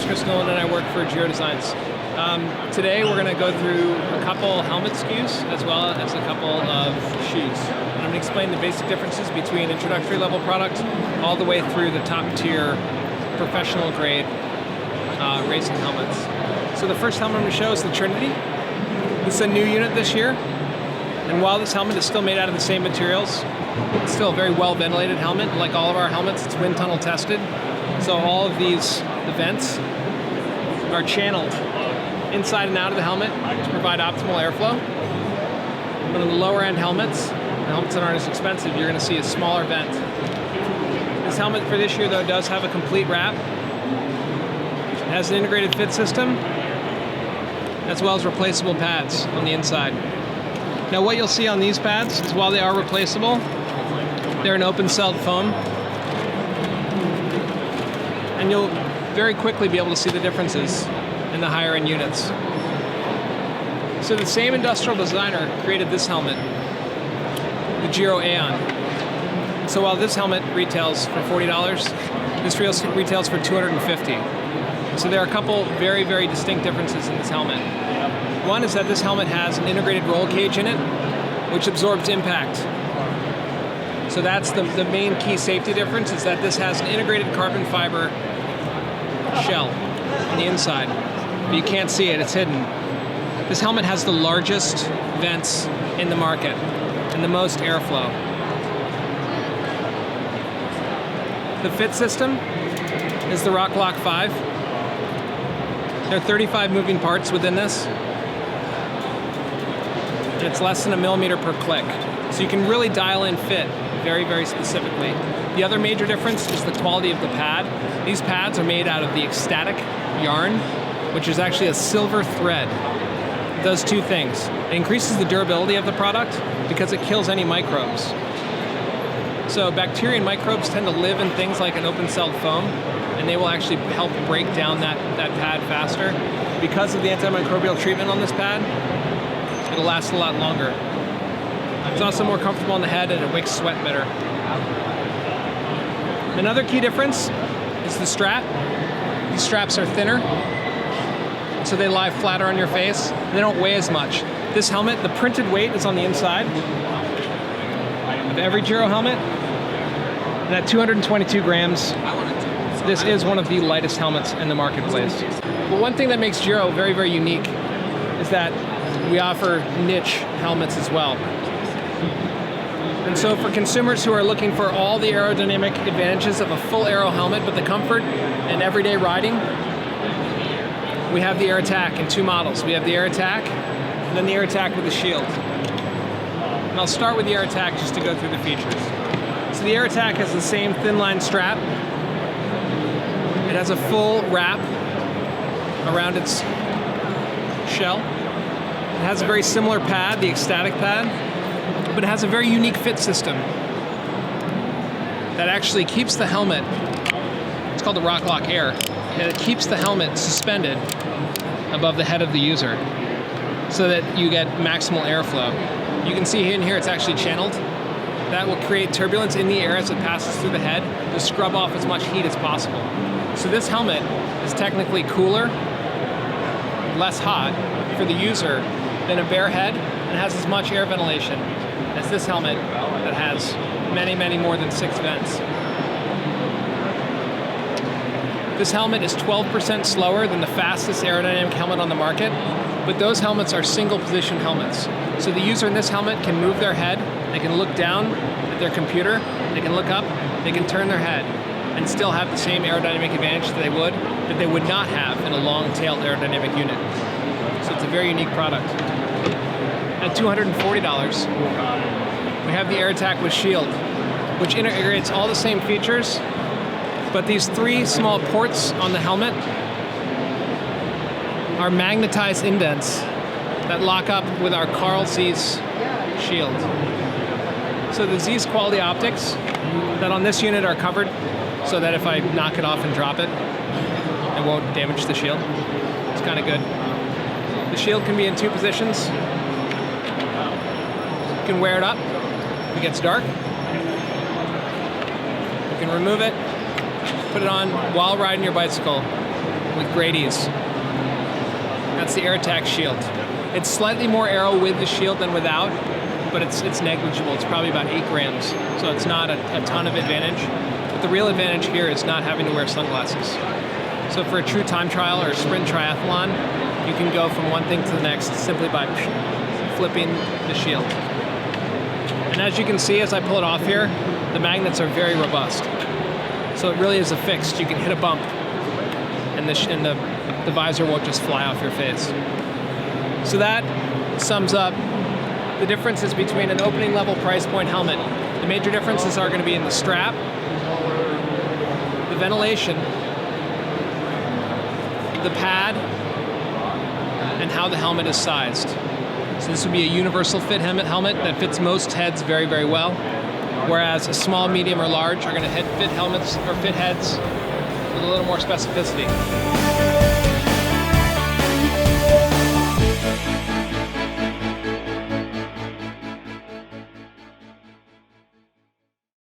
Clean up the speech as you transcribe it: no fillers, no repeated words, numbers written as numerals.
Chris Nolan and I work for Giro Designs. Today we're going to go through a couple helmet SKUs as well as a couple of shoes. And I'm going to explain the basic differences between introductory level product all the way through the top tier professional grade racing helmets. So the first helmet I'm going to show is the Trinity. This is a new unit this year. And while this helmet is still made out of the same materials, it's still a very well ventilated helmet. Like all of our helmets, it's wind tunnel tested. So all of these vents are channeled inside and out of the helmet to provide optimal airflow. But on the lower end helmets, the helmets that aren't as expensive, you're going to see a smaller vent. This helmet for this year though does have a complete wrap. It has an integrated fit system as well as replaceable pads on the inside. Now what you'll see on these pads is while they are replaceable, they're an open-celled foam. And you'll very quickly be able to see the differences in the higher end units. So the same industrial designer created this helmet, the Giro Aeon. So while this helmet retails for $40, this retails for $250. So there are a couple very, very distinct differences in this helmet. One is that this helmet has an integrated roll cage in it, which absorbs impact. So that's the main key safety difference, is that this has an integrated carbon fiber shell on the inside. But you can't see it, it's hidden. This helmet has the largest vents in the market and the most airflow. The fit system is the Rock 5. There are 35 moving parts within this. And it's less than a millimeter per click. So you can really dial in fit very, very specifically. The other major difference is the quality of the pad. These pads are made out of the ecstatic yarn, which is actually a silver thread. It does two things. It increases the durability of the product because it kills any microbes. So bacteria and microbes tend to live in things like an open-celled foam, and they will actually help break down that pad faster. Because of the antimicrobial treatment on this pad, it'll last a lot longer. It's also more comfortable on the head and it makes sweat better. Another key difference is the strap. These straps are thinner, so they lie flatter on your face. They don't weigh as much. This helmet, the printed weight is on the inside of every Giro helmet, and at 222 grams, this is one of the lightest helmets in the marketplace. But one thing that makes Giro very, very unique is that we offer niche helmets as well. And so for consumers who are looking for all the aerodynamic advantages of a full aero helmet, but the comfort and everyday riding, we have the Air Attack in two models. We have the Air Attack and then the Air Attack with the shield. And I'll start with the Air Attack just to go through the features. So the Air Attack has the same thin line strap. It has a full wrap around its shell. It has a very similar pad, the ecstatic pad, but it has a very unique fit system that actually keeps the helmet, it's called the Rock Air, and it keeps the helmet suspended above the head of the user so that you get maximal airflow. You can see in here it's actually channeled. That will create turbulence in the air as it passes through the head to scrub off as much heat as possible. So this helmet is technically cooler, less hot for the user than a bare head, and has as much air ventilation as this helmet that has many, many more than 6 vents. This helmet is 12% slower than the fastest aerodynamic helmet on the market, but those helmets are single position helmets. So the user in this helmet can move their head, they can look down at their computer, they can look up, they can turn their head, and still have the same aerodynamic advantage that they would not have in a long-tailed aerodynamic unit. So it's a very unique product. At $240, we have the Air Attack with shield, which integrates all the same features, but these 3 small ports on the helmet are magnetized indents that lock up with our Carl Zeiss shield. So the Zeiss quality optics that on this unit are covered so that if I knock it off and drop it, it won't damage the shield. It's kind of good. The shield can be in 2 positions. You can wear it up if it gets dark. You can remove it, put it on while riding your bicycle, with great ease. That's the AirTac shield. It's slightly more aero with the shield than without, but it's negligible. It's probably about 8 grams, so it's not a ton of advantage. But the real advantage here is not having to wear sunglasses. So for a true time trial or sprint triathlon, you can go from one thing to the next simply by flipping the shield. And as you can see, as I pull it off here, the magnets are very robust. So it really is affixed. You can hit a bump, and the visor won't just fly off your face. So that sums up the differences between an opening level price point helmet. The major differences are going to be in the strap, the ventilation, the pad, and how the helmet is sized. So this would be a universal fit helmet that fits most heads very, very well, whereas a small, medium, or large are going to fit helmets or fit heads with a little more specificity.